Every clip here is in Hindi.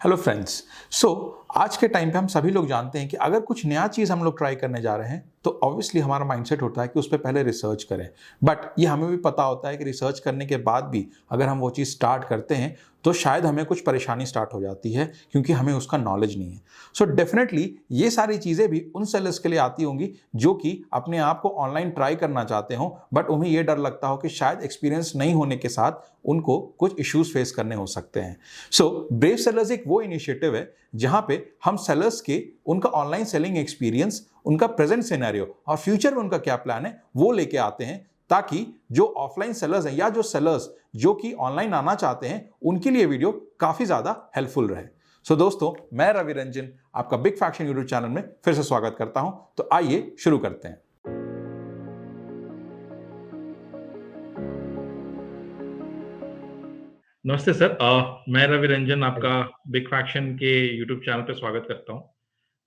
Hello friends. सो आज के टाइम पे हम सभी लोग जानते हैं कि अगर कुछ नया चीज़ हम लोग ट्राई करने जा रहे हैं तो ऑब्वियसली हमारा माइंडसेट होता है कि उस पे पहले रिसर्च करें। बट ये हमें भी पता होता है कि रिसर्च करने के बाद भी अगर हम वो चीज़ स्टार्ट करते हैं तो शायद हमें कुछ परेशानी स्टार्ट हो जाती है क्योंकि हमें उसका नॉलेज नहीं है। सो डेफिनेटली ये सारी चीज़ें भी उन सेलर्स के लिए आती होंगी जो कि अपने आप को ऑनलाइन ट्राई करना चाहते हो, बट उन्हें ये डर लगता हो कि शायद एक्सपीरियंस नहीं होने के साथ उनको कुछ इश्यूज फेस करने हो सकते हैं। सो ब्रेव सेलर्स एक वो इनिशिएटिव है जहां पे हम सेलर्स के उनका ऑनलाइन सेलिंग एक्सपीरियंस, उनका प्रेजेंट सिनेरियो और फ्यूचर में उनका क्या प्लान है वो लेके आते हैं, ताकि जो ऑफलाइन सेलर्स हैं या जो सेलर्स जो कि ऑनलाइन आना चाहते हैं उनके लिए वीडियो काफी ज्यादा हेल्पफुल रहे। सो दोस्तों, मैं रवि रंजन आपका बिग फैक्शन यूट्यूब चैनल में फिर से स्वागत करता हूं। तो आइए शुरू करते हैं। नमस्ते सर। मैं रवि रंजन आपका बिग फैक्शन के यूट्यूब चैनल पे स्वागत करता हूँ।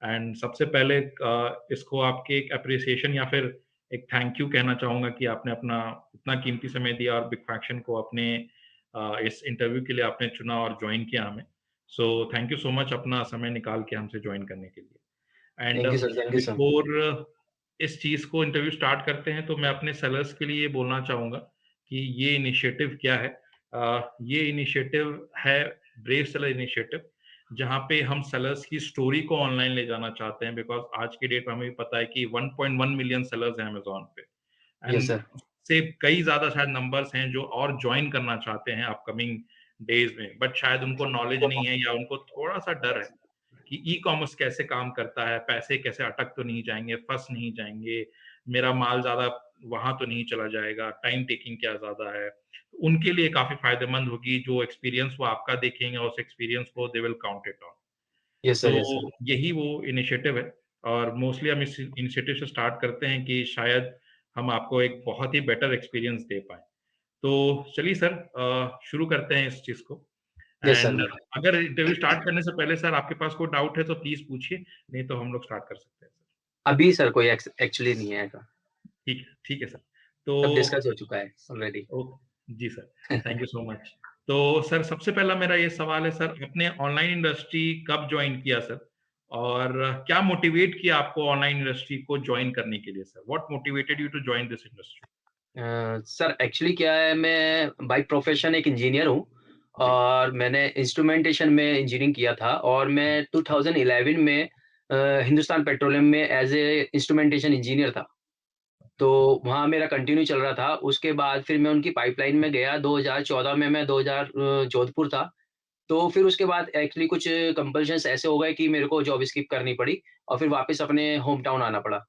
एंड सबसे पहले इसको आपके एक अप्रिसिएशन या फिर एक थैंक यू कहना चाहूँगा कि आपने अपना इतना कीमती समय दिया और बिग फैक्शन को अपने इस इंटरव्यू के लिए आपने चुना और ज्वाइन किया हमें। So thank you so much अपना समय निकाल के हमसे ज्वाइन करने के लिए। And thank you sir, thank you sir. Before इस चीज़ को इंटरव्यू स्टार्ट करते हैं तो मैं अपने सेलर्स के लिए ये बोलना चाहूँगा कि ये इनिशिएटिव क्या है। ये इनिशिएटिव है ब्रेव सेलर इनिशिएटिव, जहाँ पे हम सेलर्स की स्टोरी को ऑनलाइन ले जाना चाहते हैं, बिकॉज़ आज की डेट में हमें भी पता है कि 1.1 मिलियन सेलर्स हैं अमेज़न पे। Yes and sir. से कई ज़्यादा शायद नंबर्स हैं जो और जॉइन करना चाहते हैं अपकमिंग डेज़ में, बट शायद उनको नॉलेज नहीं है या उनको थोड़ा-सा डर है कि ई-कॉमर्स कैसे काम करता है, पैसे कैसे अटक तो नहीं जाएँगे, फँस नहीं जाएँगे, मेरा माल ज़्यादा वहाँ तो नहीं चला जाएगा, टाइम टेकिंग क्या ज़्यादा है। उनके लिए काफ़ी फ़ायदेमंद होगी, जो एक्सपीरियंस वो आपका देखेंगे और उस एक्सपीरियंस को they will count it on. Yes sir, yes sir. तो यही वो इनिशिएटिव है और मोस्टली हम इस इनिशिएटिव से स्टार्ट करते हैं कि शायद हम आपको एक बहुत ही बेटर एक्सपीरियंस दे पाएँ। तो चलिए सर, शुरू करते हैं इस चीज़ को। यस सर, एंड बिल्कुल। अगर इंटरव्यू स्टार्ट करने से पहले सर आपके पास कोई डाउट है तो प्लीज़ पूछिए, नहीं तो हम लोग स्टार्ट कर सकते हैं सर। अभी सर कोई एक्चुअली नहीं है ऐसा। ठीक है सर। तो सब डिस्कस हो चुका है ऑलरेडी। जी sir, thank you so much. तो सर सबसे पहला मेरा ये सवाल है सर, आपने ऑनलाइन इंडस्ट्री कब जॉइन किया सर? और क्या मोटिवेट किया आपको ऑनलाइन इंडस्ट्री को जॉइन करने के लिए sir? What motivated you to join this industry? Sir actually क्या है, मैं बाय प्रोफेशन एक इंजीनियर हूँ जी, और मैंने इंस्ट्रूमेंटेशन में इंजीनियरिंग किया था और मैं 2011 में हिंदुस्तान पेट्रोलियम में एज़ ए इंस्ट्रूमेंटेशन इंजीनियर था। तो वहाँ मेरा कंटिन्यू चल रहा था। उसके बाद फिर मैं उनकी पाइपलाइन में गया 2014 में, मैं 2000 जोधपुर था। तो फिर उसके बाद एक्चुअली कुछ कंपल्शंस ऐसे हो गए कि मेरे को जॉब स्किप करनी पड़ी और फिर वापस अपने होम टाउन आना पड़ा।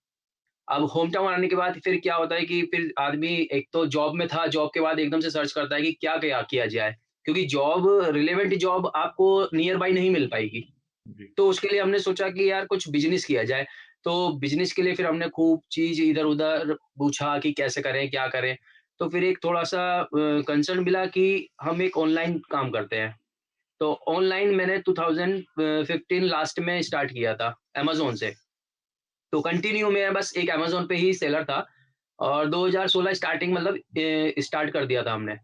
अब होम टाउन आने के बाद फिर क्या होता है कि फिर आदमी एक तो जॉब में था, जॉब के बाद एकदम से सर्च करता है कि क्या क्या किया जाए? क्योंकि जॉब रिलेवेंट जॉब आपको नियर बाय नहीं मिल पाएगी। जी। तो उसके लिए हमने सोचा कि यार कुछ बिज़नेस किया जाए। तो बिज़नेस के लिए फिर हमने खूब चीज़ इधर-उधर पूछा कि कैसे करें, क्या करें? तो फिर एक थोड़ा-सा कंसर्न मिला कि हम एक ऑनलाइन काम करते हैं। तो ऑनलाइन मैंने 2015 लास्ट में स्टार्ट किया था अमेज़न से। तो कंटिन्यू मैं बस एक अमेज़न पे ही सेलर था और 2016 स्टार्टिंग मतलब स्टार्ट कर दिया था हमने।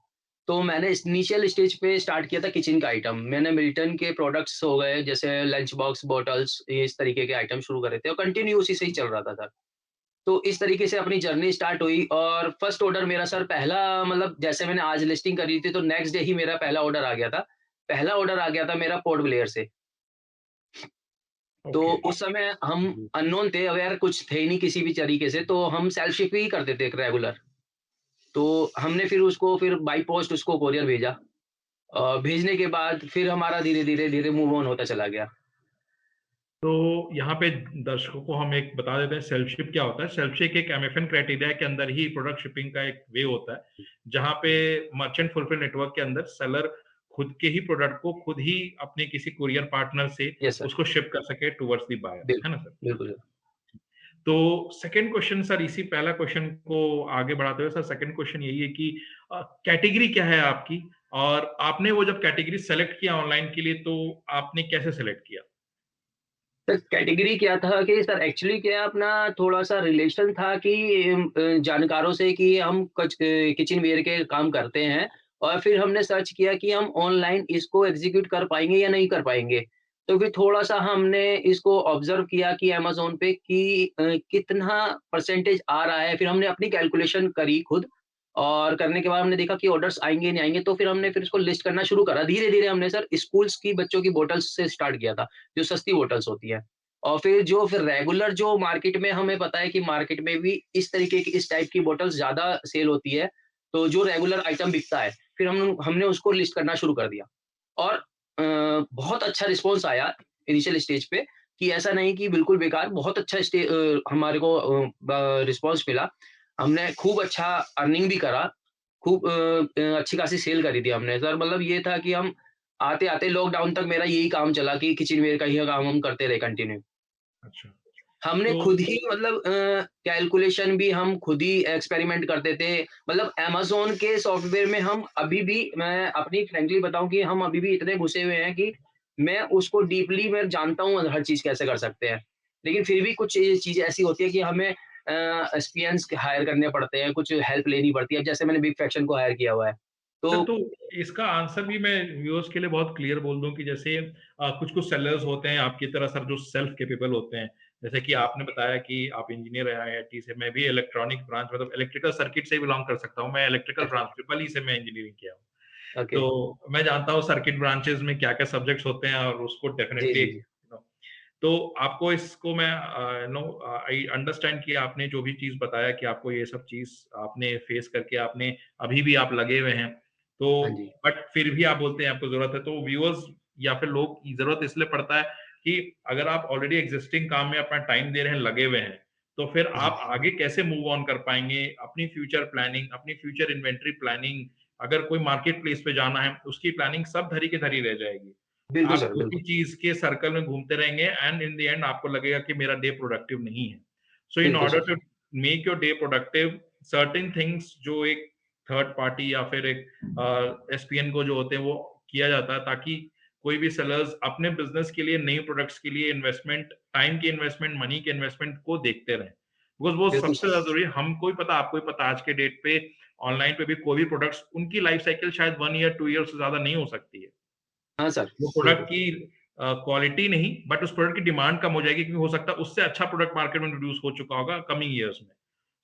तो मैंने इनिशियल स्टेज पे स्टार्ट किया था किचन का आइटम। मैंने मिल्टन के प्रोडक्ट्स हो गए जैसे लंच बॉक्स, बॉटल्स, ये इस तरीके के आइटम शुरू करे थे और कंटिन्यू उसी से ही चल रहा था सर। तो इस तरीके से अपनी जर्नी स्टार्ट हुई और फर्स्ट ऑर्डर मेरा सर पहला मतलब जैसे मैंने आज लिस्टिंग करी थी तो नेक्स्ट डे ही मेरा पहला ऑर्डर आ गया था। पहला ऑर्डर आ गया था मेरा पोर्ट ब्लेयर से। तो ओके। उस समय हम जी। अननोन थे, अवेयर कुछ थे ही नहीं किसी भी तरीके से, तो हम सेल्फ शिप ही करते थे रेगुलर। तो हमने फिर उसको फिर बाय पोस्ट उसको कोरियर भेजा। भेजने के बाद फिर हमारा धीरे-धीरे मूव ऑन होता चला गया। तो यहाँ पे दर्शकों को हम एक बता देते हैं सेल्फ शिप क्या होता है। सेल्फ शिप एक एमएफएन क्राइटेरिया के अंदर ही प्रोडक्ट शिपिंग का एक वे होता है, जहाँ पे मर्चेंट फुलफिल नेटवर्क के अंदर सेलर खुद के ही प्रोडक्ट को खुद ही अपने किसी कुरियर पार्टनर से यस सर। उसको शिप कर सके टुवर्ड्स द बायर, है ना बिल्कुल, सर? बिल्कुल। तो सेकंड क्वेश्चन सर, इसी पहला क्वेश्चन को आगे बढ़ाते हुए सर सेकंड क्वेश्चन यही है कि कैटेगरी क्या है आपकी? और आपने वो जब कैटेगरी सेलेक्ट किया ऑनलाइन के लिए तो आपने कैसे सेलेक्ट किया? सर कैटेगरी क्या था कि सर एक्चुअली क्या अपना थोड़ा-सा रिलेशन था कि जानकारों से कि हम किचन वियर के काम करते हैं और फिर हमने सर्च किया कि हम ऑनलाइन इसको एग्ज़ीक्यूट कर पाएँगे या नहीं कर पाएँगे। तो फिर थोड़ा-सा हमने इसको ऑब्ज़र्व किया कि अमेज़न पे कि कितना परसेंटेज आ रहा है। फिर हमने अपनी कैलकुलेशन करी खुद और करने के बाद हमने देखा कि ऑर्डर्स आएँगे, नहीं आएँगे, तो फिर हमने फिर इसको लिस्ट करना शुरू करा। धीरे-धीरे हमने सर स्कूल्स की बच्चों की बॉटल्स से स्टार्ट किया था, जो सस्ती बॉटल्स होती हैं। और फिर रेगुलर जो मार्केट में हमें पता है कि मार्केट में भी इस तरीके की इस टाइप की बॉटल्स ज़्यादा सेल होती है, तो जो रेगुलर आइटम बिकता है, फिर हमने उसको लिस्ट करना शुरू कर दिया। और बहुत अच्छा रिस्पॉन्स आया इनिशियल स्टेज पे कि ऐसा नहीं कि बिल्कुल बेकार, बहुत अच्छा हमारे को रिस्पॉन्स मिला। हमने खूब अच्छा अर्निंग भी करा, खूब अच्छी खासी सेल करी थी हमने सर। मतलब ये था कि हम आते-आते लॉकडाउन तक मेरा यही काम चला कि किचनवेयर का ही काम हम करते रहे कंटिन्यू। अच्छा। हमने तो खुद ही मतलब कैलकुलेशन भी हम खुद ही एक्सपेरिमेंट करते थे। मतलब अमेज़न के सॉफ्टवेयर में हम अभी भी, मैं अपनी फ्रैंकली बताऊँ कि हम अभी भी इतने घुसे हुए हैं कि मैं उसको डीपली मैं जानता हूँ हर चीज़ कैसे कर सकते हैं। लेकिन फिर भी कुछ चीज़ें ऐसी होती है कि हमें एसपीएन्स हायर करने पड़ते हैं, कुछ हेल्प लेनी पड़ती है। अब जैसे मैंने बिग फ्रैक्शन को हायर किया हुआ है। सर, तो तो इसका आंसर भी मैं व्यूअर्स के लिए बहुत क्लियर बोल दूँ कि जैसे कुछ-कुछ सेलर्स होते हैं आपकी तरह सर जो सेल्फ कैपेबल होते हैं। जैसे कि जी, आपने बताया कि आप इंजीनियर हैं आईआईटी से, मैं भी इलेक्ट्रॉनिक ब्रांच मतलब इलेक्ट्रिकल सर्किट से ही बिलॉन्ग कर सकता हूँ। मैं इलेक्ट्रिकल अच्छा, ब्रांच ट्रिपल ई से मैं इंजीनियरिंग किया हूँ। ओके। तो मैं जानता हूँ सर्किट ब्रांचेज़ में क्या-क्या सब्जेक्ट्स होते हैं और उसको जी, डेफिनिटली जी, जी। यू नो तो आपको इसको मैं आई अंडरस्टैंड कि आपने जो भी चीज़ बताया कि आपको ये सब चीज़ आपने फेस करके आपने अभी भी आप लगे हुए हैं। तो हाँ जी। बट फिर भी आप बोलते हैं आपको ज़रूरत है, तो व्यूअर्स या फिर लोग ज़रूरत इसलिए पड़ता है कि अगर आप ऑलरेडी एक्जिस्टिंग काम में अपना टाइम दे रहे हैं, लगे हुए हैं, तो फिर जी, आप आगे कैसे मूव ऑन कर पाएँगे? अपनी फ्यूचर प्लानिंग, अपनी फ्यूचर इन्वेंटरी प्लानिंग, अगर कोई मार्केट प्लेस पे जाना है, उसकी प्लानिंग सब धरी की धरी रह जाएगी। बिल्कुल आप सर, उसी बिल्कुल। चीज़ के सर्कल में घूमते रहेंगे एंड इन द एंड आपको लगेगा कि मेरा डे प्रोडक्टिव नहीं है। सो इन बिल्कुल order sir. To make your day productive certain things जो एक थर्ड पार्टी या फिर एक एसपीएन को जो होते हैं वो किया जाता है ताकि कोई भी सेलर्स अपने बिज़नेस के लिए नए प्रोडक्ट्स के लिए इन्वेस्टमेंट, टाइम की इन्वेस्टमेंट, मनी के इन्वेस्टमेंट को देखते रहें। बिकॉज़ वो बिल्कुल सबसे सर। ज़्यादा ज़रूरी है। हमको ही पता, आपको ही पता आज के डेट पे ऑनलाइन पे भी कोई भी प्रोडक्ट्स उनकी लाइफ साइकिल शायद 1 ईयर, 2 ईयर से ज़्यादा नहीं हो सकती है। हाँ सर, वो प्रोडक्ट बिल्कुल। की क्वालिटी नहीं बट उस प्रोडक्ट की डिमांड कम हो जाएगी क्योंकि हो सकता है उससे अच्छा प्रोडक्ट मार्केट में इंट्रोड्यूस हो चुका होगा कमिंग ईयर्स में।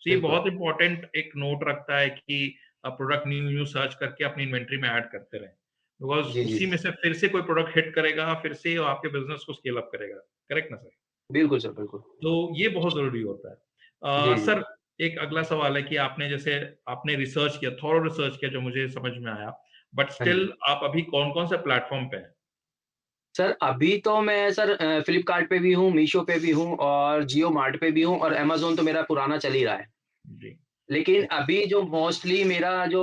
सो ये बिल्कुल। बहुत इंपॉर्टेंट एक नोट रखता है कि प्रोडक्ट न्यू सर्च करके अपनी इन्वेंटरी में ऐड करते रहें। बिकॉज़ जी, जी, उसी जी। में से फिर से कोई प्रोडक्ट हिट करेगा, फिर से वो आपके बिज़नेस को स्केल अप करेगा। करेक्ट ना सर? बिल्कुल सर, बिल्कुल। तो ये बहुत ज़रूरी होता है। जी, जी, सर जी। एक अगला सवाल है कि आपने जैसे आपने रिसर्च किया, थॉरो रिसर्च किया जो मुझे समझ में आया, बट हाँ जी। स्टिल आप अभी कौन-कौन से प्लेटफ़ॉर्म पे हैं? सर अभी तो मैं सर फ्लिपकार्ट पे भी हूँ, मीशो पे भी हूँ और जियो मार्ट पे भी हूँ और अमेज़न तो मेरा पुराना चल ही रहा है। जी, लेकिन ओके। अभी जो मोस्टली मेरा जो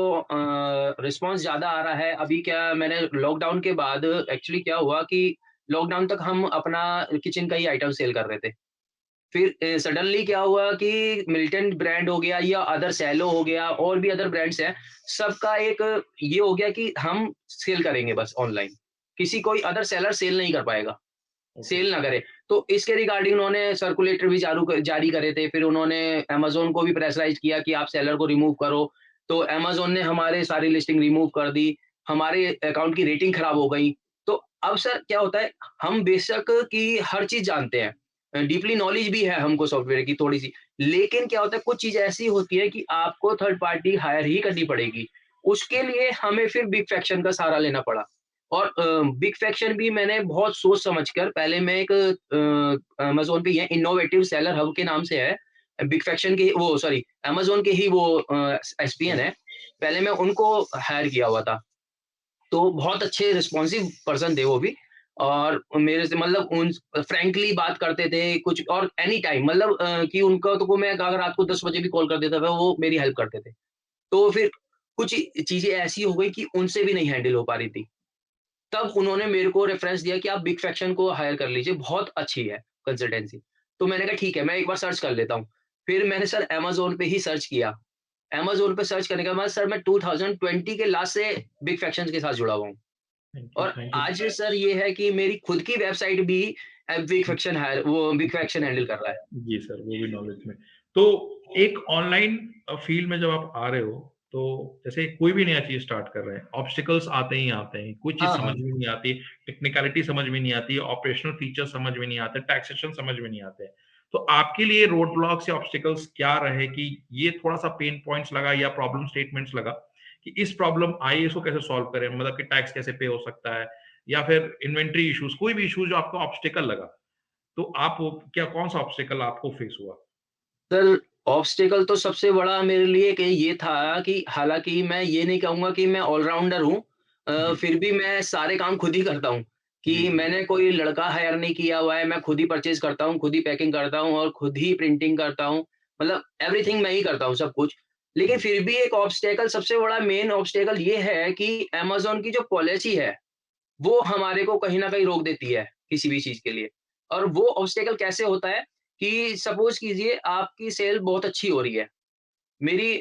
रिस्पॉन्स ज़्यादा आ रहा है, अभी क्या मैंने लॉकडाउन के बाद एक्चुअली क्या हुआ कि लॉकडाउन तक हम अपना किचन का ही आइटम सेल कर रहे थे। फिर सडनली क्या हुआ कि मिल्टन ब्रांड हो गया या अदर सेलो हो गया और भी अदर ब्रांड्स हैं, सबका एक ये हो गया कि हम सेल करेंगे बस ऑनलाइन। किसी कोई अदर सेलर सेल नहीं कर पाएगा, ओके, सेल ना करे। तो इसके रिगार्डिंग उन्होंने सर्कुलेटर भी जारी करे थे। फिर उन्होंने अमेज़न को भी प्रेशराइज़ किया कि आप सेलर को रिमूव करो। तो अमेज़न ने हमारे सारी लिस्टिंग रिमूव कर दी। हमारे अकाउंट की रेटिंग खराब हो गई। तो अब सर क्या होता है, हम बेशक कि हर चीज़ जानते हैं। डीपली नॉलेज भी है हमको सॉफ्टवेयर की थोड़ी-सी। लेकिन क्या होता है, कुछ चीज़ ऐसी होती है कि आपको थर्ड पार्टी हायर ही करनी पड़ेगी। उसके लिए हमें फिर बिग फ्रैक्शन का सहारा लेना पड़ा। और बिग फ्रैक्शन भी मैंने बहुत सोच समझ कर, पहले मैं एक अमेज़न पे ये इनोवेटिव सेलर हब के नाम से है। बिग फ्रैक्शन के वो सॉरी अमेज़न के ही वो एसपीएन है। पहले मैं उनको हायर किया हुआ था। तो बहुत अच्छे रिस्पॉन्सिव पर्सन थे वो भी और मेरे से मतलब उन फ्रैंकली बात करते थे कुछ और एनी टाइम मतलब कि उनका तो को मैं अगर रात को 10 बजे भी कॉल कर देता था, वो मेरी हेल्प करते थे। तो फिर कुछ चीज़ें ऐसी हो गई कि उनसे भी नहीं हैंडल हो पा रही थी। तब उन्होंने मेरे को रेफरेंस दिया कि आप बिग फ्रैक्शन को हायर कर लीजिए, बहुत अच्छी है कंसल्टेंसी। तो मैंने कहा ठीक है, मैं एक बार सर्च कर लेता हूँ। फिर मैंने सर अमेज़न पे ही सर्च किया। अमेज़न पे सर्च करने के बाद सर मैं 2020 के लास्ट से बिग फ्रैक्शंस के साथ जुड़ा हुआ हूँ। और थैंक यू आज सर ये है कि मेरी खुद की वेबसाइट भी बिग फ्रैक्शन हैंडल कर रहा है। जी सर, वो भी नॉलेज में। तो एक ऑनलाइन फ़ील्ड में जब आप आ रहे हो, तो जैसे कोई भी नया चीज स्टार्ट कर रहे हैं, ऑब्स्टिकल्स आते ही आते हैं, कोई चीज हाँ, समझ हाँ। में नहीं आती, टेक्निकलिटी समझ में नहीं आती, ऑपरेशनल फीचर समझ में नहीं आते, टैक्सेशन समझ में नहीं आते। तो आपके लिए रोड ब्लॉक्स या ऑब्स्टिकल्स क्या रहे कि ये थोड़ा-सा पेन पॉइंट्स लगा या प्रॉब्लम स्टेटमेंट्स लगा कि इस प्रॉब्लम आई, इसको कैसे सॉल्व करें? मतलब कि टैक्स कैसे पे हो सकता है या फिर इन्वेंटरी इश्यूज, कोई भी इश्यू जो आपको ऑब्स्टिकल लगा, तो आप क्या कौन-सा ऑब्स्टिकल आपको फेस हुआ? सर, ऑब्स्टेकल तो सबसे बड़ा मेरे लिए कि ये था कि हालाँकि मैं ये नहीं कहूँगा कि मैं ऑलराउंडर हूँ, जी, फिर भी मैं सारे काम खुद ही करता हूँ, जी, कि जी। मैंने कोई लड़का हायर नहीं किया हुआ है, मैं खुद ही परचेज़ करता हूँ, खुद ही पैकिंग करता हूँ और खुद ही प्रिंटिंग करता हूँ। मतलब एवरीथिंग मैं ही करता हूँ सब कुछ। लेकिन जी, फिर भी एक ऑब्स्टेकल सबसे बड़ा मेन ऑब्स्टेकल ये है कि अमेज़न की जो पॉलिसी है, वो हमारे को कहीं न कहीं रोक देती है, किसी भी चीज़ के लिए। और वो ऑब्स्टेकल कैसे होता है कि सपोज़ कीजिए आपकी सेल बहुत अच्छी हो रही है। मेरी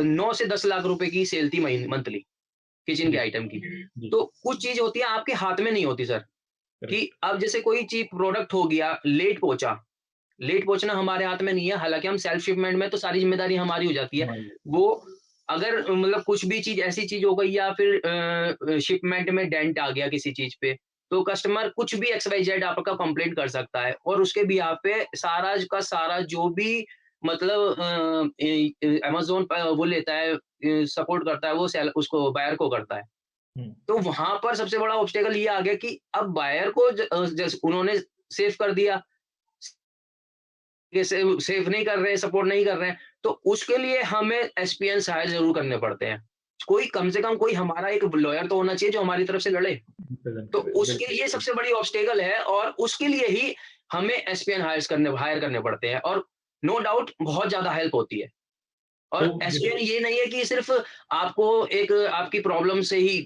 9 से 10 लाख रुपए की सेल थी मंथली किचन के जी, आइटम की। जी, तो कुछ चीज़ होती है आपके हाथ में नहीं होती सर, कि करेक्ट। अब जैसे कोई चीप प्रोडक्ट हो गया, लेट पहुँचना हमारे हाथ में नहीं है, हालाँकि हम सेल्फ शिपमेंट में तो सारी ज़िम्मेदारी हमारी हो जाती है। हाँ जी। वो अगर मतलब कुछ भी चीज़ ऐसी चीज़ हो गई या फिर शिपमेंट में डेंट आ गया किसी चीज़ पे, तो कस्टमर कुछ भी एक्स वाई ज़ेड आपका कंप्लेंट कर सकता है और उसके बिहाफ़ पे सारा का सारा जो भी मतलब अमेज़न वो लेता है, सपोर्ट करता है, वो सेल उसको बायर को करता है। हुँ, तो वहाँ पर सबसे बड़ा ऑब्स्टेकल ये आ गया कि अब बायर को जैसे उन्होंने सेव कर दिया, ये सेव नहीं कर रहे हैं, सपोर्ट नहीं कर रहे हैं, तो उसके लिए हमें एसपीएन हायर ज़रूर करने पड़ते हैं। कोई कम से कम कोई हमारा एक लॉयर तो होना चाहिए जो हमारी तरफ से लड़े। रिप्रेज़ेंट तो करें, उसके बिल्कुल, लिए बिल्कुल। सबसे बड़ी ऑब्स्टेकल है और उसके लिए ही हमें एसपीएन हायर करने पड़ते हैं और नो डाउट बहुत ज़्यादा हेल्प होती है। तो और जैसे एसपीएन ये नहीं है कि सिर्फ़ आपको एक आपकी प्रॉब्लम से ही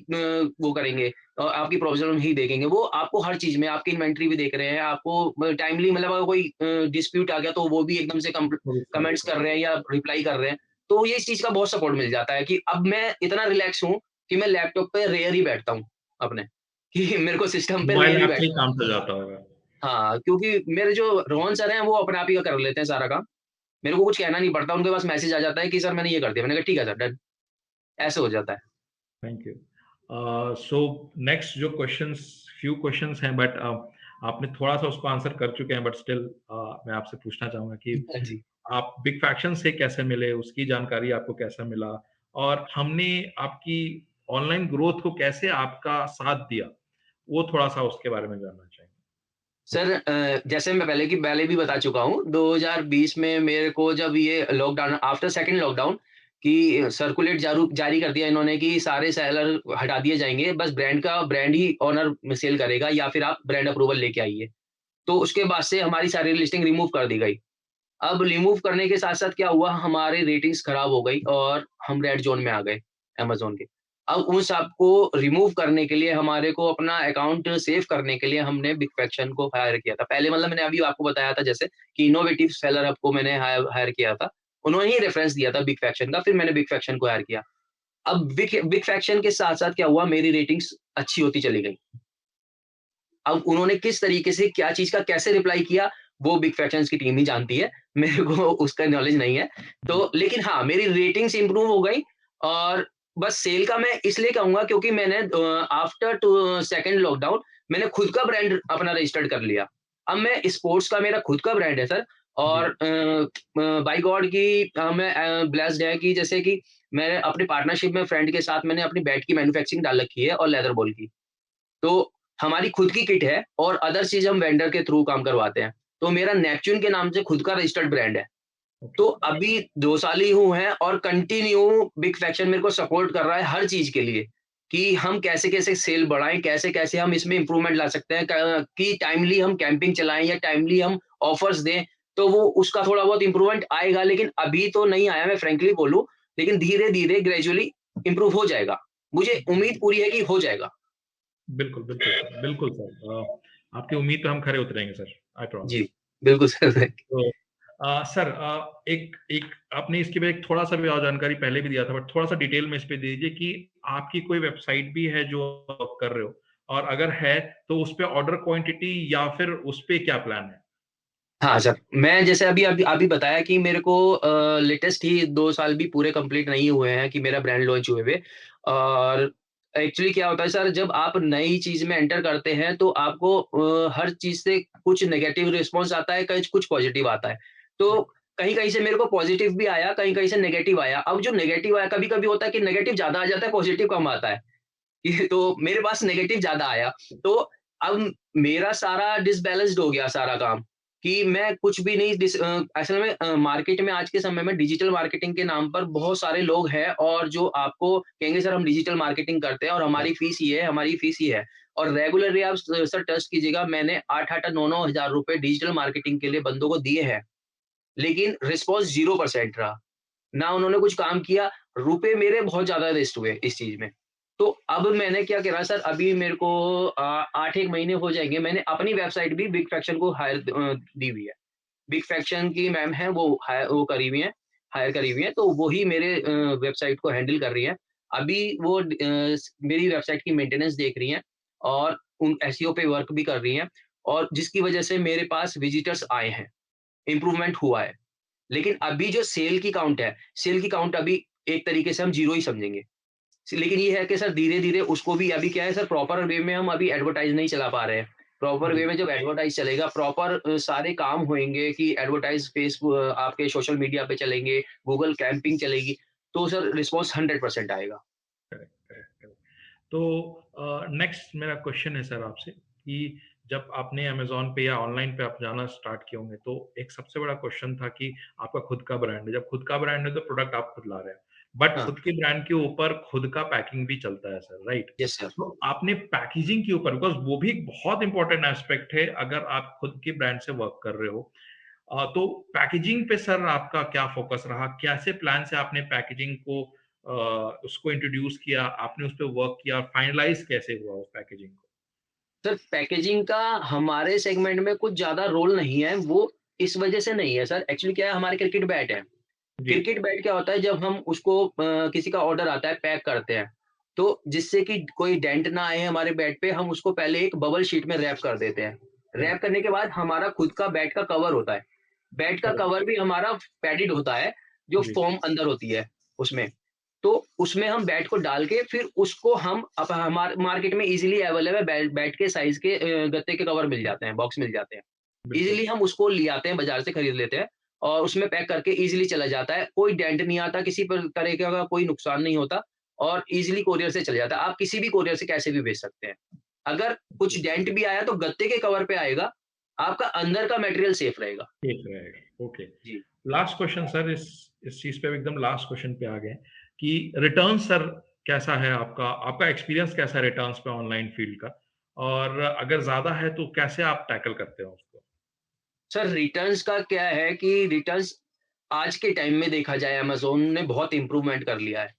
वो करेंगे, आपकी प्रॉब्लम ही देखेंगे। वो आपको हर चीज़ में आपकी इन्वेंटरी भी देख रहे हैं, आपको टाइमली मतलब अगर कोई डिस्प्यूट आ गया तो वो भी एकदम से वो भी सॉल्व कमेंट्स कर कर रहे हैं या रिप्लाई कर रहे हैं। तो ये इस चीज़ का बहुत सपोर्ट मिल जाता है कि अब मैं इतना रिलैक्स हूँ कि मैं लैपटॉप पे रेयर ही बैठता हूँ अपने, कि मेरे को सिस्टम पे मोबाइल रेयर ही ऐप से ही बैठना काम है। चल जाता होगा। हाँ, क्योंकि मेरे जो रोहन सर हैं वो अपने आप ही कर लेते हैं सारा काम। मेरे को कुछ कहना नहीं पड़ता, उनके पास मैसेज आ जाता है कि सर मैंने ये कर दिया। मैंने कहा ठीक है सर, डन। ऐसे हो जाता है। Thank you. सो नेक्स्ट जो क्वेश्चंस फ्यू क्वेश्चंस हैं बट आपने थोड़ा-सा उसको आंसर कर चुके हैं बट स्टिल मैं आपसे पूछना चाहूँगा कि हाँ जी। आप बिग फैक्शन से कैसे मिले? उसकी जानकारी आपको कैसा मिला? और हमने आपकी ऑनलाइन ग्रोथ को कैसे आपका साथ दिया? वो थोड़ा-सा उसके बारे में जानना चाहेंगे। सर जैसे मैं पहले भी बता चुका हूँ, 2020 में मेरे को जब ये लॉकडाउन आफ्टर सेकंड लॉकडाउन कि सर्कुलेट जारी कर दिया इन्होंने कि सारे सेलर हटा दिए जाएँगे, बस ब्रांड ही ओनर सेल करेगा या फिर आप ब्रांड अप्रूवल लेके आइए। तो उसके बाद से हमारी सारी लिस्टिंग रिमूव कर दी गई। अब रिमूव करने के साथ-साथ क्या हुआ, हमारी रेटिंग्स खराब हो गई और हम रेड ज़ोन में आ गए अमेज़न के। अब उन सबको रिमूव करने के लिए हमारे को अपना अकाउंट सेव करने के लिए हमने बिग फैक्शन को हायर किया था। पहले मतलब मैंने अभी आपको बताया था जैसे कि इनोवेटिव सेलर हब को मैंने हायर किया था। उन्होंने ही रेफरेंस दिया था बिग फैक्शन का, फिर मैंने बिग फैक्शन को हायर किया। अब बिग बिग फैक्शन के साथ-साथ क्या हुआ, मेरी रेटिंग्स अच्छी होती चली गई। अब उन्होंने किस तरीके से क्या चीज़ का कैसे रिप्लाई किया, वो बिग फैक्शंस की टीम ही जानती है। मेरे को उसका नॉलेज नहीं है। जी। तो लेकिन हाँ, मेरी रेटिंग्स इम्प्रूव हो गई और बस सेल का मैं इसलिए कहूँगा क्योंकि मैंने आफ्टर सेकंड लॉकडाउन मैंने खुद का ब्रांड अपना रजिस्टर्ड कर लिया। अब मैं स्पोर्ट्स का मेरा खुद का ब्रांड है सर जी। और बाय गॉड कि मैं ब्लेस्ड है कि जैसे कि मैं अपने पार्टनरशिप में फ्रेंड के साथ मैंने अपनी बैट की मैन्युफैक्चरिंग डाल रखी है और लेदर बॉल की। तो हमारी खुद की किट है और अदर चीज़ हम वेंडर के थ्रू काम करवाते हैं। तो मेरा नेपच्यून के नाम से खुद का रजिस्टर्ड ब्रांड है। ओके। तो अभी 2 साल ही हुए हैं और कंटिन्यू बिग फैक्शन मेरे को सपोर्ट कर रहा है हर चीज़ के लिए, कि हम कैसे-कैसे सेल बढ़ाएँ, कैसे-कैसे हम इसमें इम्प्रूवमेंट ला सकते हैं कि टाइमली हम कैंपिंग चलाएँ या टाइमली हम ऑफर्स दें, तो वो उसका थोड़ा बहुत इम्प्रूवमेंट आएगा, लेकिन अभी तो नहीं आया मैं फ्रैंकली बोलूँ, लेकिन धीरे-धीरे ग्रेजुअली इम्प्रूव हो जाएगा। मुझे उम्मीद पूरी है कि हो जाएगा। बिल्कुल, बिल्कुल सर, बिल्कुल सर। आपकी उम्मीद पे हम खरे उतरेंगे सर, आई जी, प्रॉमिस। बिल्कुल सर। तो सर एक एक आपने इसके में एक थोड़ा-सा भी और जानकारी पहले भी दिया था बट थोड़ा-सा डिटेल में इस पे दे दीजिए कि आपकी कोई वेबसाइट भी है जो आप कर रहे हो? और अगर है तो उस पे ऑर्डर क्वांटिटी या फिर उस पे क्या प्लान है? हाँ सर, मैं जैसे अभी अभी अभी बताया कि मेरे को लेटेस्ट ही 2 साल भी पूरे कंप्लीट नहीं हुए हैं कि मेरा ब्रांड लॉन्च हुए हुए। और एक्चुअली क्या होता है सर, जब आप नई चीज़ में एंटर करते हैं तो आपको हर चीज़ से कुछ नेगेटिव रिस्पॉन्स आता है, कुछ पॉजिटिव आता है। तो कहीं-कहीं से मेरे को पॉजिटिव भी आया, कहीं-कहीं से नेगेटिव आया। अब जो नेगेटिव आया, कभी-कभी होता है कि नेगेटिव ज़्यादा आ जाता है, पॉजिटिव कम आता है। ये तो मेरे पास नेगेटिव ज़्यादा आया। तो अब मेरा सारा डिसबैलेंस्ड हो गया सारा काम, कि मैं कुछ भी नहीं असल में मार्केट में आज के समय में डिजिटल मार्केटिंग के नाम पर बहुत सारे लोग हैं और जो आपको कहेंगे सर हम डिजिटल मार्केटिंग करते हैं और हमारी फीस ये है, हमारी फीस ये है। और रेगुलरली आप सर ट्रस्ट कीजिएगा, मैंने 8-8 9-9 हज़ार रुपए डिजिटल मार्केटिंग के लिए बंदों को दिए हैं, लेकिन रिस्पॉन्स 0% रहा। ना उन्होंने कुछ काम किया, रुपए मेरे बहुत ज़्यादा वेस्ट हुए इस चीज़ में। तो अब मैंने क्या करा सर, अभी मेरे को 8-1 महीने हो जाएँगे, मैंने अपनी वेबसाइट भी बिग फ्रैक्शन को दी हुई है। बिग फ्रैक्शन की मैम हैं, वो करी हुई हैं, हायर करी हुई हैं, तो वो ही मेरे वेबसाइट को हैंडल कर रही हैं। अभी वो मेरी वेबसाइट की मेंटेनेंस देख रही हैं और उन एसईओ पे वर्क भी कर रही हैं और जिसकी वजह से मेरे पास विज़िटर्स आए हैं, इम्प्रूवमेंट हुआ है। लेकिन अभी जो सेल की काउंट है, सेल की काउंट अभी एक तरीके से हम 0 ही समझेंगे। लेकिन ये है कि सर धीरे-धीरे उसको भी अभी क्या है सर, प्रॉपर वे में हम अभी एडवर्टाइज़ नहीं चला पा रहे हैं। प्रॉपर वे जी। में जब एडवर्टाइज़ चलेगा, प्रॉपर सारे काम होएँगे कि एडवर्टाइज़ आपके सोशल मीडिया पे चलेंगे, गूगल कैंपिंग चलेगी, तो सर रिस्पॉन्स 100% आएगा। Correct, correct, correct. तो नेक्स्ट मेरा क्वेश्चन है सर आपसे कि जब आपने अमेज़न पे या ऑनलाइन पे आप जाना स्टार्ट किए होंगे, तो एक सबसे बड़ा क्वेश्चन था कि आपका खुद का ब्रांड है। जब खुद का ब्रांड है, तो प्रोडक्ट आप खुद ला रहे हैं। बट हाँ, खुद के ब्रांड के ऊपर खुद का पैकिंग भी चलता है सर, राइट? Yes sir. तो आपने पैकेजिंग के ऊपर बिकॉज़ वो भी एक बहुत इंपॉर्टेंट एस्पेक्ट है, अगर आप खुद के ब्रांड से वर्क कर रहे हो। तो पैकेजिंग पे सर आपका क्या फ़ोकस रहा? कैसे प्लान से आपने पैकेजिंग को उसको इंट्रोड्यूस किया, आपने उस पे वर्क किया, फाइनलाइज़ कैसे हुआ उस पैकेजिंग को? सर पैकेजिंग का हमारे सेगमेंट में कुछ ज़्यादा रोल नहीं है, वो इस वजह से नहीं है सर, एक्चुअली क्या है, हमारे क्रिकेट बैट है। जी, क्रिकेट बैट क्या होता है, जब हम उसको किसी का ऑर्डर आता है, पैक करते हैं, तो जिससे कि कोई डेंट ना आए हमारे बैट पे, हम उसको पहले एक बबल शीट में रैप कर देते हैं। रैप करेक्ट, करने के बाद हमारा खुद का बैट का कवर होता है। बैट का करेक्ट, कवर भी हमारा पैडेड होता है, जो जी, फ़ोम अंदर होती है उसमें। तो उसमें हम बैट को डाल के फिर उसको हम अब मार्केट में ईज़िली अवेलेबल है, बैट के साइज़ के गत्ते के कवर मिल जाते हैं, बॉक्स मिल जाते हैं। बिल्कुल, ईज़िली हम उसको ले आते हैं, बाज़ार से खरीद लेते हैं और उसमें पैक करके ईज़िली चला जाता है। कोई डेंट नहीं आता, किसी तरह का कोई नुकसान नहीं होता और ईज़िली कोरियर से चला जाता है। आप किसी भी कोरियर से कैसे भी भेज सकते हैं। अगर कुछ जी, डेंट भी आया तो गत्ते के कवर पे आएगा, आपका अंदर का मटेरियल सेफ रहेगा। ठीक रहेगा, ओके। जी। लास्ट क्वेश्चन सर इस चीज़ पे एकदम लास्ट क्वेश्चन पे आ गए कि रिटर्न सर कैसा है आपका? आपका एक्सपीरियंस कैसा है रिटर्न्स पे ऑनलाइन फ़ील्ड का? और अगर ज़्यादा है तो कैसे आप टैकल करते हो उसको? सर रिटर्न्स का क्या है कि रिटर्न्स आज के टाइम में देखा जाए, अमेज़न ने बहुत इम्प्रूवमेंट कर लिया है।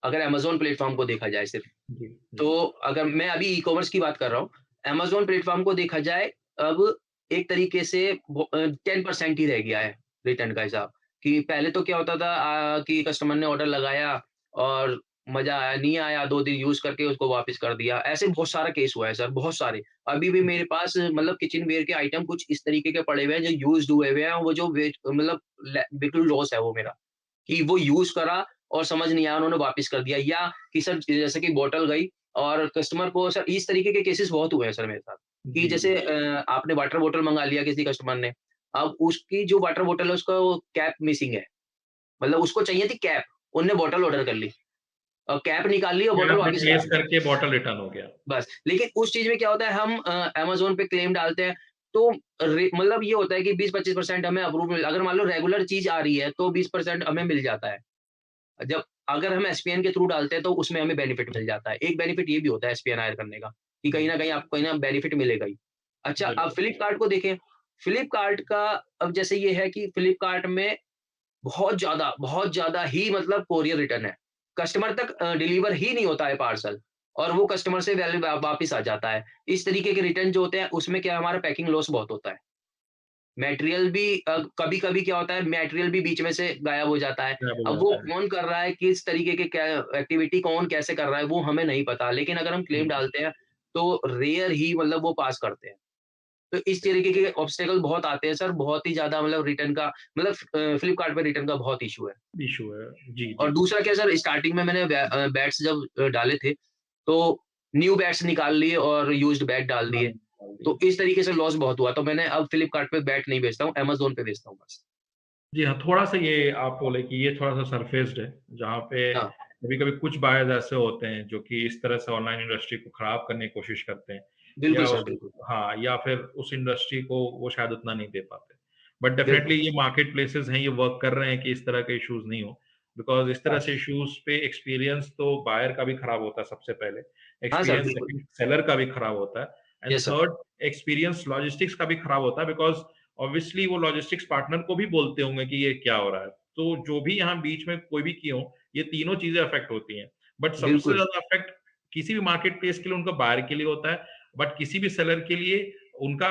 अगर अमेज़न प्लेटफ़ॉर्म को देखा जाए सिर्फ़। जी, तो जी, अगर मैं अभी ई-कॉमर्स की बात कर रहा हूँ, अमेज़न प्लेटफ़ॉर्म को देखा जाए, अब एक तरीके से 10% ही रह गया है रिटर्न का हिसाब। कि पहले तो क्या होता था कि कस्टमर ने ऑर्डर लगाया और मज़ा आया, नहीं आया, 2 दिन यूज़ करके उसको वापस कर दिया। ऐसे बहुत सारा केस हुआ है सर, बहुत सारे। अभी भी मेरे पास मतलब किचन वियर के आइटम कुछ इस तरीके के पड़े हुए हैं जो यूज़्ड हुए हुए हैं, वो जो मतलब बिल्कुल लॉस है वो मेरा। कि वो यूज़ करा और समझ नहीं आया, उन्होंने वापस कर दिया, या कि सर जैसे कि बॉटल गई और कस्टमर को सर इस तरीके के केसेस बहुत हुए हैं सर मेरे साथ, कि जी, जैसे जी, आपने वाटर बॉटल मँगा लिया किसी कस्टमर ने, अब उसकी जो वाटर बॉटल है उसका वो कैप मिसिंग है, मतलब उसको चाहिए थी कैप, उन्होंने बॉटल ऑर्डर कर ली और कैप निकाल ली और या बॉटल आपने वापस प्लेस कर दी। करके बॉटल रिटर्न हो गया। बस, लेकिन उस चीज़ में क्या होता है, हम अमेज़न पे क्लेम डालते हैं, तो मतलब ये होता है कि 20-25% हमें अप्रूव मिल, अगर मान लो रेगुलर चीज़ आ रही है, तो 20% हमें मिल जाता है। जब अगर हम एसपीएन के थ्रू डालते हैं तो उसमें हमें बेनिफिट मिल जाता है। एक बेनिफिट ये भी होता है एसपीएन हायर करने का, कि कहीं न कहीं आपको कहीं न बेनिफिट मिलेगा ही। अच्छा, अब बिल्कुल, फ्लिपकार्ट को देखें, फ्लिपकार्ट का अब जैसे ये है कि फ्लिपकार्ट में बहुत ज़्यादा ही मतलब कोरियर रिटर्न है। कस्टमर तक डिलीवर ही नहीं होता है पार्सल और वो कस्टमर से वैल्यू वापिस आ जाता है। इस तरीके के रिटर्न जो होते हैं उसमें क्या है, हमारा पैकिंग लॉस बहुत होता है। मटेरियल भी कभी-कभी क्या होता है, मटेरियल भी बीच में से गायब हो जाता है। खराब हो अब वो जाता है। कौन कर रहा है, किस तरीके के क्या एक्टिविटी कौन कैसे कर रहा है, वो हमें नहीं पता। लेकिन अगर हम क्लेम जी, डालते हैं, तो रेयर ही मतलब वो पास करते हैं। तो इस तरीके के ऑब्स्टेकल बहुत आते हैं सर, बहुत ही ज़्यादा मतलब रिटर्न का मतलब फ्लिपकार्ट पे रिटर्न का बहुत इश्यू है। इशू है। जी, और जी। दूसरा क्या सर, स्टार्टिंग में मैंने बैट्स जब डाले थे, तो न्यू बैट्स निकाल लिए और यूज्ड बैट डाल दिए। तो इस तरीके से लॉस बहुत हुआ, तो मैंने अब फ्लिपकार्ट पे बैट नहीं बेचता हूँ, अमेज़न पे बेचता हूँ बस। जी हाँ, थोड़ा-सा ये आप बोले कि ये थोड़ा-सा सरफेस्ड है, जहाँ पे हाँ, कभी-कभी कुछ बायर्स ऐसे होते हैं जो कि इस तरह से ऑनलाइन इंडस्ट्री को खराब करने की कोशिश करते हैं बिल्कुल या सर, उस बिल्कुल। हाँ, या फिर उस इंडस्ट्री को वो शायद उतना नहीं दे पाते। बट बिल्कुल। डेफ़िनेटली ये मार्केट प्लेसेस हैं, ये वर्क कर रहे हैं कि इस तरह के इश्यूज़ नहीं हो। बिकॉज़ इस तरह हाँ, से इश्यूज़ पे एक्सपीरियंस तो बायर का भी खराब होता है सबसे पहले, हाँ सर, एक्सपीरियंस बिल्कुल। सेकंड सेलर का भी खराब होता है and yes sir. Third experience logistics का भी खराब होता है बिकॉज़ ऑब्वियसली वो लॉजिस्टिक्स पार्टनर को भी बोलते होंगे कि ये क्या हो रहा है। तो जो भी यहाँ बीच में कोई भी किए हों, ये तीनों चीज़ें अफ़ेक्ट होती हैं। बट सबसे बिल्कुल, ज़्यादा अफ़ेक्ट किसी भी मार्केट प्लेस के लिए उनका बायर के लिए होता है, बट किसी भी सेलर के लिए उनका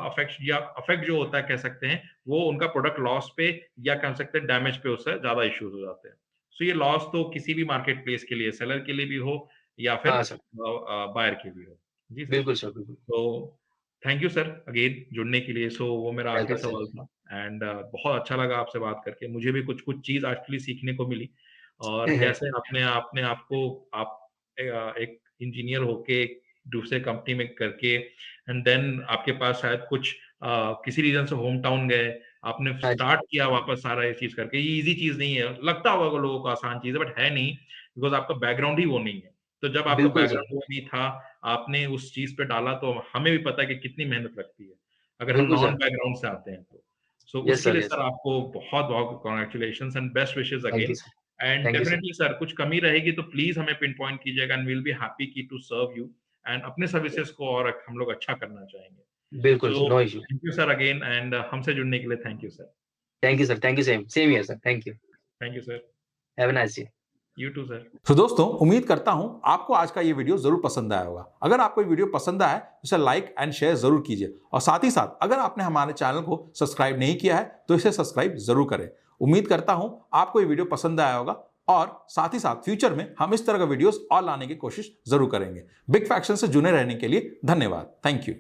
अफ़ेक्ट जो होता है कह सकते हैं, वो उनका प्रोडक्ट लॉस पे या कह सकते हैं डैमेज पे उससे ज़्यादा इश्यूज़ हो जाते हैं। सो ये लॉस तो किसी भी मार्केट प्लेस के लिए, सेलर के लिए भी हो या फिर हाँ सर। बायर के लिए हो। जी सर। बिल्कुल सर, बिल्कुल। तो थैंक यू सर अगेन जुड़ने के लिए। सो वो मेरा आखिरी वेलकम सर। सवाल था एंड बहुत अच्छा लगा आपसे बात करके। मुझे भी कुछ-कुछ चीज़ एक्चुअली सीखने को मिली और कैसे अपने आपने आपको आप एक इंजीनियर होके एक दूसरे कंपनी में करके एंड देन आपके पास शायद कुछ किसी रीज़न से होम टाउन गए, आपने हाँ जी, स्टार्ट किया वापस सारा ये चीज़ करके। ये ईज़ी चीज़ नहीं है, लगता होगा लोगों को आसान चीज़ है बट है नहीं बिकॉज़ आपका बैकग्राउंड ही वो नहीं है। तो जब आपका बिल्कुल सर, बैकग्राउंड वो नहीं था आपने उस चीज़ पे डाला तो हमें भी पता है कि कितनी मेहनत लगती है, अगर हम बिल्कुल नॉन सर। बैकग्राउंड से आते हैं तो। सो यस उसके सर, लिए यस सर सर। आपको बहुत-बहुत congratulations and best wishes thank you again sir. And thank you sir. Definitely sir कुछ कमी रहेगी तो प्लीज़ हमें पिन पॉइंट कीजिएगा and we will be happy की टू सर्व यू एंड अपने सर्विसेज़ को और हम लोग अच्छा करना चाहेंगे। बिल्कुल sir, so no issue. Thank you sir again and हमसे जुड़ने के लिए thank you sir. Thank you sir, thank you same same here sir, thank you. Thank you sir. Have a nice day. You too sir. तो दोस्तों उम्मीद करता हूं आपको आज का ये वीडियो जरूर पसंद आया होगा। अगर आपको ये वीडियो पसंद आया है तो इसे लाइक एंड शेयर जरूर कीजिए और साथ ही साथ अगर आपने हमारे चैनल को सब्सक्राइब नहीं किया है तो इसे सब्सक्राइब जरूर करें। उम्मीद करता हूं आपको ये वीडियो पसंद आया होगा और साथ ही साथ फ्यूचर में हम इस तरह का वीडियोस और लाने की कोशिश जरूर करेंगे। बिग फैक्शन से जुड़े रहने के लिए धन्यवाद। Thank you.